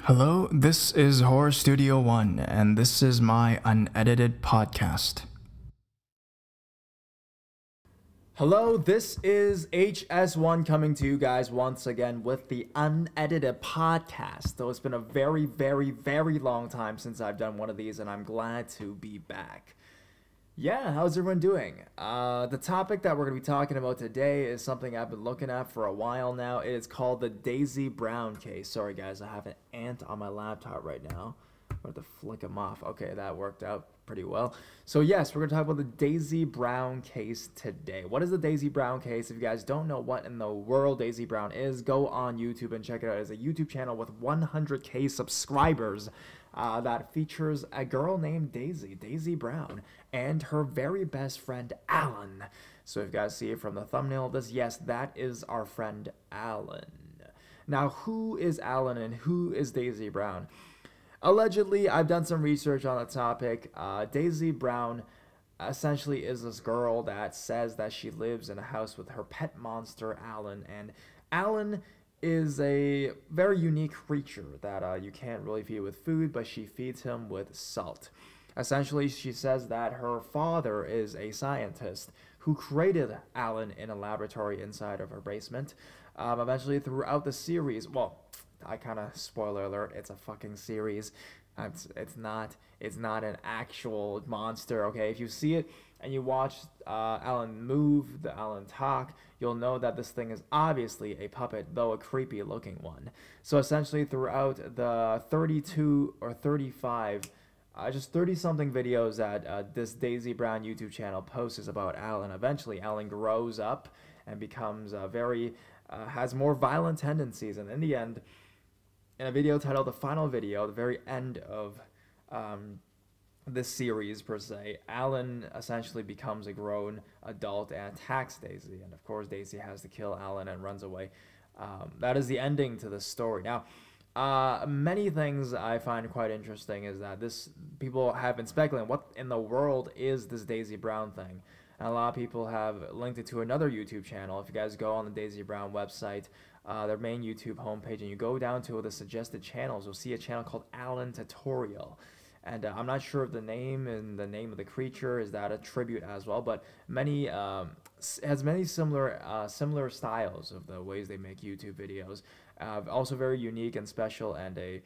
Hello, this is Horror Studio One, and this is my unedited podcast. Hello, this is HS1 coming to you guys once again with the unedited podcast. Though it's been a very, very, very long time since I've done one of these, and I'm glad to be back. Yeah, how's everyone doing? The topic that we're going to be talking about today is something I've been looking at for a while now. It is called the Daisy Brown case. Sorry guys, I have an ant on my laptop right now. I'm going to flick him off. Okay, that worked out pretty well. So yes, we're going to talk about the Daisy Brown case today. What is the Daisy Brown case? If you guys don't know what in the world Daisy Brown is, go on YouTube and check it out. It's a YouTube channel with 100K subscribers. That features a girl named Daisy Brown, and her very best friend, Alan. So if you guys see it from the thumbnail of this, yes, that is our friend, Alan. Now, who is Alan and who is Daisy Brown? Allegedly, I've done some research on the topic. Daisy Brown essentially is this girl that says that she lives in a house with her pet monster, Alan, and Alan is a very unique creature that you can't really feed with food, but she feeds him with salt. Essentially, she says that her father is a scientist who created Alan in a laboratory inside of her basement. Eventually, throughout the series, well, I kind of, spoiler alert, it's a fucking series. It's not an actual monster, okay? If you see it and you watch Alan move, Alan talk, you'll know that this thing is obviously a puppet, though a creepy looking one. So essentially throughout the 32 or 35, just 30 something videos that this Daisy Brown YouTube channel posts about Alan, eventually Alan grows up and becomes has more violent tendencies, and in the end, in a video titled The Final Video, the very end of this series per se, Alan essentially becomes a grown adult and attacks Daisy, and of course Daisy has to kill Alan and runs away. That is the ending to the story. Now, many things I find quite interesting is that people have been speculating, what in the world is this Daisy Brown thing? And a lot of people have linked it to another YouTube channel. If you guys go on the Daisy Brown website, their main YouTube homepage, and you go down to the suggested channels, you'll see a channel called Alan Tutorial. And I'm not sure if the name and the name of the creature is that a tribute as well, but has many similar styles of the ways they make YouTube videos. Also very unique and special, and a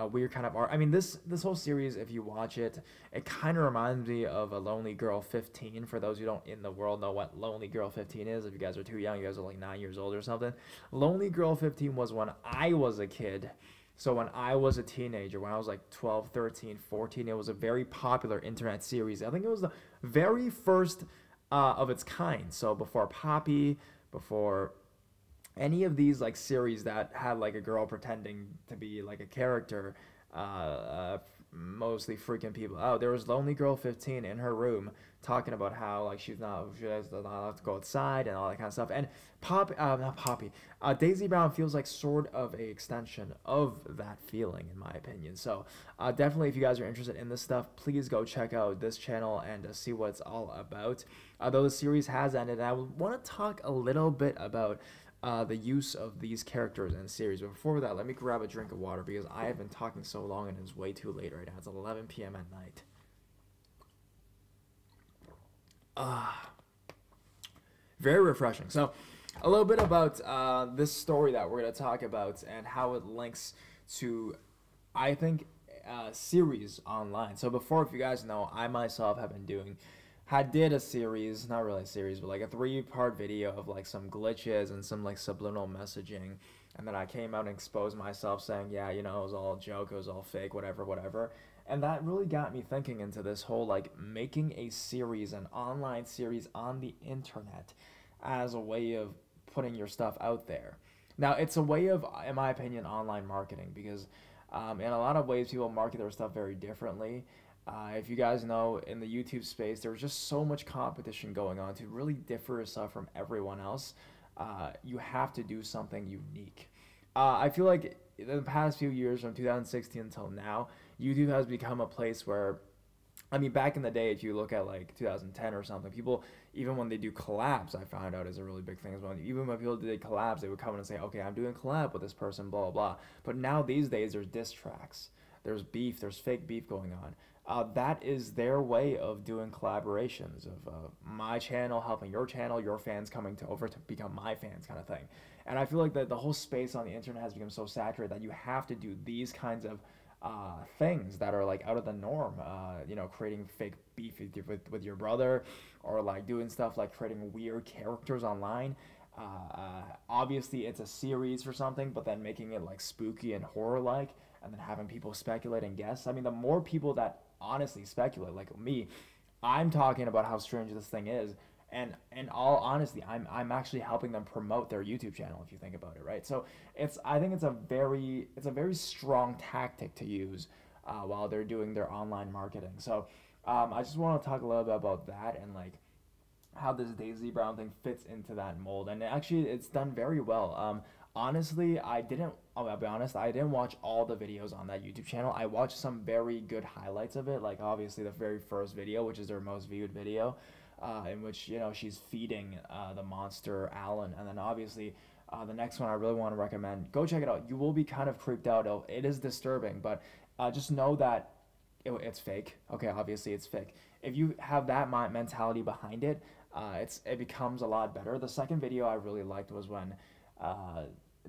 weird kind of art. I mean, this whole series, if you watch it, it kind of reminds me of a Lonely Girl 15. For those who don't in the world know what Lonely Girl 15 is, if you guys are too young, you guys are like 9 years old or something. Lonely Girl 15 was when I was a kid. So when I was a teenager, when I was like 12, 13, 14, it was a very popular internet series. I think it was the very first of its kind. So before Poppy, before any of these like series that had like a girl pretending to be like a character, mostly freaking people out. There was Lonely Girl 15 in her room talking about how like she does not allowed to go outside and all that kind of stuff. And Daisy Brown feels like sort of a extension of that feeling, in my opinion. So definitely, if you guys are interested in this stuff, please go check out this channel and see what it's all about. Though the series has ended, I want to talk a little bit about the use of these characters in the series. But before that, let me grab a drink of water because I have been talking so long and it's way too late right now. It's 11 p.m. at night. Very refreshing. So, a little bit about this story that we're going to talk about and how it links to, I think, series online. So before, if you guys know, I myself have been did a series, not really a series, but like a 3-part video of like some glitches and some like subliminal messaging, and then I came out and exposed myself saying, yeah, you know, it was all a joke, it was all fake, whatever, and that really got me thinking into this whole like making a series, an online series on the internet, as a way of putting your stuff out there. Now, it's a way of, in my opinion, online marketing, because in a lot of ways people market their stuff very differently. If you guys know, in the YouTube space, there's just so much competition going on. To really differ yourself from everyone else, you have to do something unique. I feel like in the past few years, from 2016 until now, YouTube has become a place where I mean, back in the day, if you look at like 2010 or something, people, even when they do collabs, I found out is a really big thing as well. Even when people did collabs, they would come in and say, okay, I'm doing a collab with this person, blah, blah, blah. But now these days, there's diss tracks, there's beef, there's fake beef going on. That is their way of doing collaborations, of my channel helping your fans coming to over to become my fans, kind of thing. And I feel like the whole space on the internet has become so saturated that you have to do these kinds of things that are like out of the norm. You know, creating fake beef with your brother, or like doing stuff like creating weird characters online. Obviously, it's a series or something, but then making it like spooky and horror like, and then having people speculate and guess. I mean, the more people that honestly speculate, like me, I'm talking about how strange this thing is, and in all honesty, I'm actually helping them promote their YouTube channel, if you think about it, right? So I think it's a very strong tactic to use while they're doing their online marketing. So I just want to talk a little bit about that, and like how this Daisy Brown thing fits into that mold, and actually it's done very well. Honestly, I'll be honest, I didn't watch all the videos on that YouTube channel. I watched some very good highlights of it, like obviously the very first video, which is their most viewed video, in which, you know, she's feeding the monster Alan, and then obviously the next one I really want to recommend. Go check it out. You will be kind of creeped out. It is disturbing, but just know that it's fake. Okay, obviously it's fake. If you have that mentality behind it, it becomes a lot better. The second video I really liked was when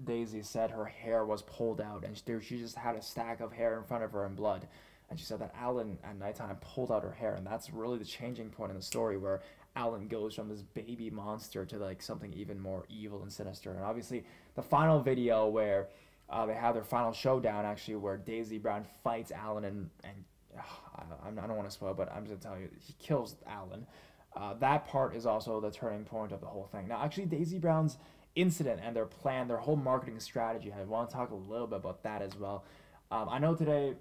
Daisy said her hair was pulled out, and she just had a stack of hair in front of her and blood. And she said that Alan at nighttime pulled out her hair, and that's really the changing point in the story, where Alan goes from this baby monster to like something even more evil and sinister. And obviously, the final video where they have their final showdown, actually, where Daisy Brown fights Alan, and I don't want to spoil, but I'm just gonna tell you, he kills Alan. That part is also the turning point of the whole thing. Now, actually, Daisy Brown's incident and their plan, their whole marketing strategy, I want to talk a little bit about that as well. I know today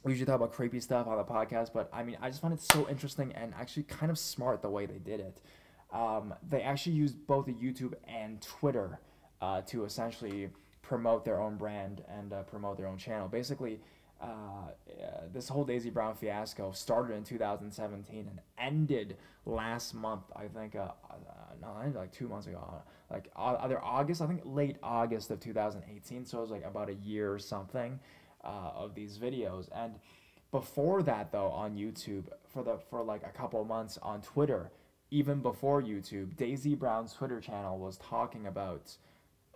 we usually talk about creepy stuff on the podcast, but I mean, I just found it so interesting and actually kind of smart the way they did it. They actually used both the YouTube and Twitter to essentially promote their own brand and promote their own channel. Basically, this whole Daisy Brown fiasco started in 2017 and ended last month. I think no, ended like 2 months ago, like either August, I think late August of 2018. So it was like about a year or something of these videos. And before that, though, on YouTube, for like a couple of months on Twitter, even before YouTube, Daisy Brown's Twitter channel was talking about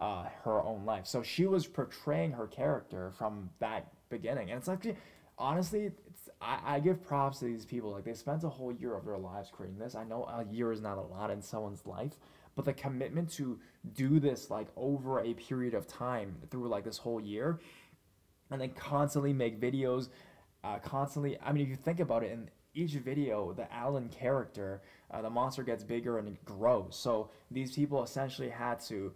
her own life. So she was portraying her character from that beginning, and it's actually, honestly, I give props to these people. Like, they spent a whole year of their lives creating this. I know a year is not a lot in someone's life, but the commitment to do this like over a period of time through like this whole year, and then constantly make videos, constantly. I mean, if you think about it, in each video, the Alan character, the monster gets bigger and it grows. So these people essentially had to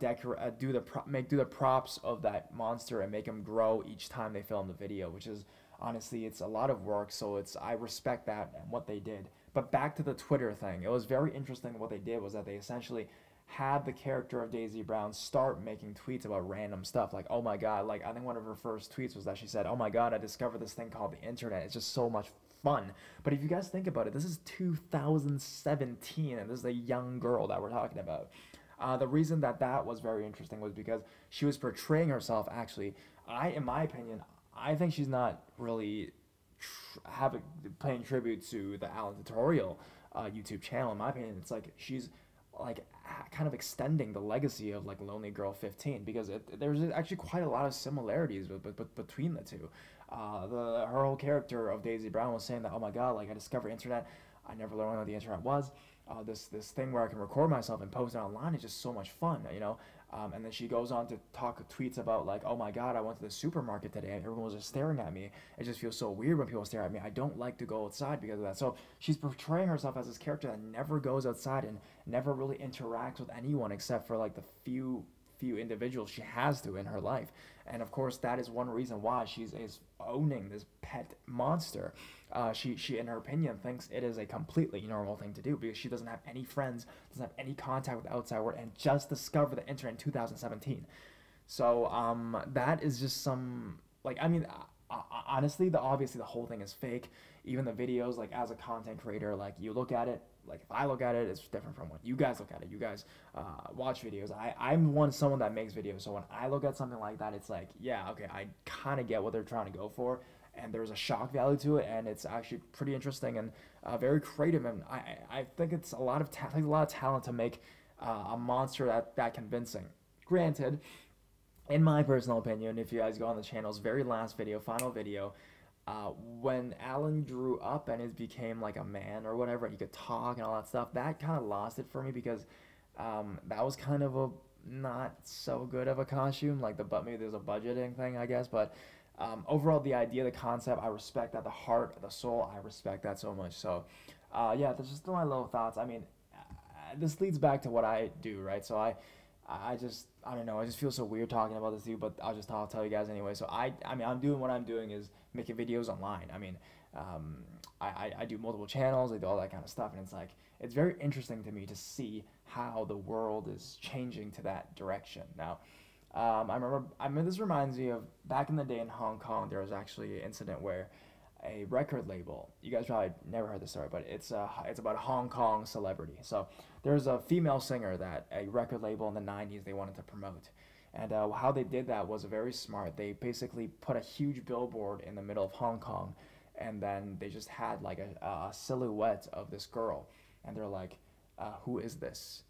do the props of that monster and make him grow each time they film the video, which is, honestly, it's a lot of work. So I respect that and what they did. But back to the Twitter thing, it was very interesting. What they did was that they essentially had the character of Daisy Brown start making tweets about random stuff, like, oh my god, like I think one of her first tweets was that she said, oh my god, I discovered this thing called the internet, it's just so much fun. But if you guys think about it, this is 2017, and this is a young girl that we're talking about. The reason that was very interesting was because she was portraying herself. Actually, in my opinion, I think she's not really paying tribute to the Alan Tutorial YouTube channel. In my opinion, it's like she's like kind of extending the legacy of like Lonely Girl 15, because there's actually quite a lot of similarities between the two. Her whole character of Daisy Brown was saying that, oh my god, like I discovered internet, I never learned what the internet was. This thing where I can record myself and post it online is just so much fun, you know. And then she goes on to tweets about like, oh my god, I went to the supermarket today and everyone was just staring at me. It just feels so weird when people stare at me. I don't like to go outside because of that. So she's portraying herself as this character that never goes outside and never really interacts with anyone except for like the few individuals she has to in her life. And of course, that is one reason why is owning this pet monster. She, in her opinion, thinks it is a completely normal thing to do because she doesn't have any friends, doesn't have any contact with the outside world, and just discovered the internet in 2017. So that is just some, like, I mean, honestly, obviously the whole thing is fake. Even the videos, like as a content creator, like you look at it, like if I look at it, it's different from what you guys look at it. You guys watch videos. I'm someone that makes videos, so when I look at something like that, it's like, yeah, okay, I kind of get what they're trying to go for, and there's a shock value to it, and it's actually pretty interesting and very creative, and I think it's a lot of talent to make a monster that convincing. Granted, in my personal opinion, if you guys go on the channel's very last video, final video, when Alan grew up and it became like a man or whatever, and he could talk and all that stuff, that kind of lost it for me because that was kind of a not so good of a costume. Like maybe there's a budgeting thing, I guess, but overall, the idea, the concept, I respect that. The heart, the soul, I respect that so much. So, yeah, that's just my little thoughts. I mean, this leads back to what I do, right? So I don't know. I just feel so weird talking about this dude, but I'll tell you guys anyway. So I mean, I'm doing what I'm doing is making videos online. I mean, I do multiple channels. I do all that kind of stuff, and it's like it's very interesting to me to see how the world is changing to that direction now. I mean, this reminds me of back in the day in Hong Kong. There was actually an incident where a record label. You guys probably never heard the story, but it's about a Hong Kong celebrity. So there's a female singer that a record label in the '90s they wanted to promote, and how they did that was very smart. They basically put a huge billboard in the middle of Hong Kong, and then they just had like a silhouette of this girl, and they're like, "Who is this?"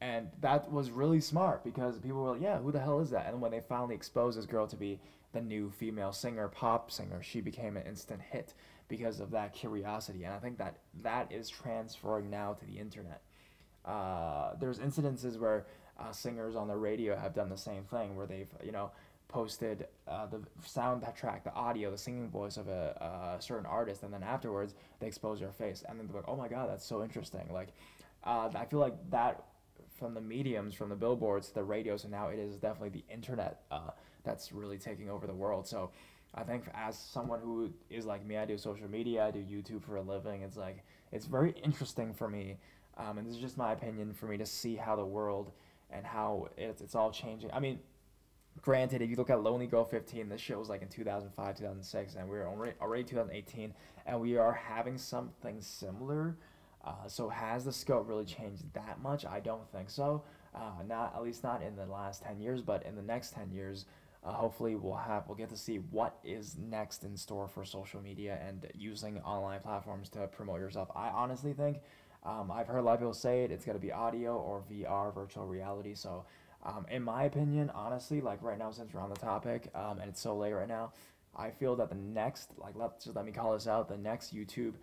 And that was really smart because people were like, yeah, who the hell is that? And when they finally exposed this girl to be the new female singer, pop singer, she became an instant hit because of that curiosity. And I think that is transferring now to the internet. There's incidences where singers on the radio have done the same thing where they've, posted the soundtrack, the audio, the singing voice of a certain artist, and then afterwards they expose their face. And then they're like, oh my God, that's so interesting. Like, I feel like that from the mediums, from the billboards to the radios, and now it is definitely the internet that's really taking over the world. So I think as someone who is like me, I do social media, I do YouTube for a living, it's like it's very interesting for me, and this is just my opinion, for me to see how the world and how it's all changing. I mean, granted, if you look at Lonely Girl 15, this shit was like in 2005, 2006, and we're already 2018, and we are having something similar. So has the scope really changed that much? I don't think so. Not at least not in the last 10 years, but in the next 10 years, hopefully we'll get to see what is next in store for social media and using online platforms to promote yourself. I honestly think, I've heard a lot of people say it's going to be audio or VR, virtual reality. So, in my opinion, honestly, like right now, since we're on the topic, and it's so late right now, I feel that the next, like, let me call this out, the next YouTube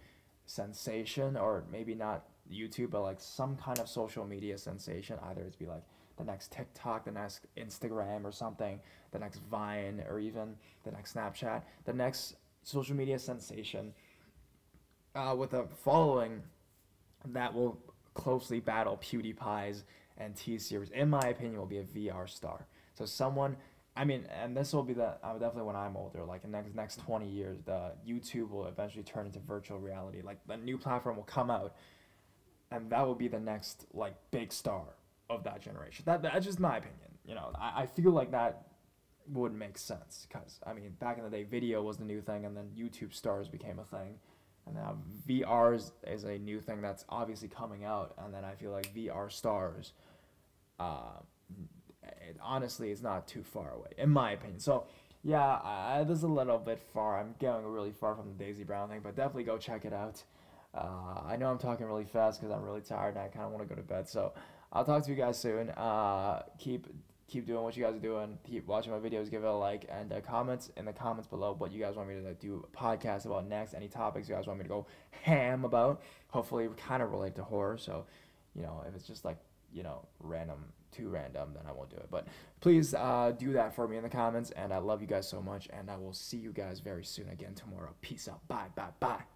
sensation, or maybe not YouTube, but like some kind of social media sensation, either it's be like the next TikTok, the next Instagram or something, the next Vine, or even the next Snapchat, the next social media sensation with a following that will closely battle PewDiePie's and T-Series, in my opinion, will be a VR star. So someone, I mean, and this will be definitely when I'm older, like in the next 20 years, the YouTube will eventually turn into virtual reality. Like the new platform will come out, and that will be the next like big star of that generation. That's just my opinion. I feel like that would make sense because I mean, back in the day, video was the new thing, and then YouTube stars became a thing, and now VR is a new thing that's obviously coming out, and then I feel like VR stars, it honestly is not too far away, in my opinion. So, yeah, this is a little bit far. I'm going really far from the Daisy Brown thing, but definitely go check it out. I know I'm talking really fast because I'm really tired and I kind of want to go to bed. So, I'll talk to you guys soon. Keep doing what you guys are doing. Keep watching my videos. Give it a like and comments in the comments below what you guys want me to do a podcast about next. Any topics you guys want me to go ham about. Hopefully, kind of relate to horror. So, if it's just like too random, then I won't do it. But please do that for me in the comments, and I love you guys so much, and I will see you guys very soon again tomorrow. Peace out. Bye, bye, bye.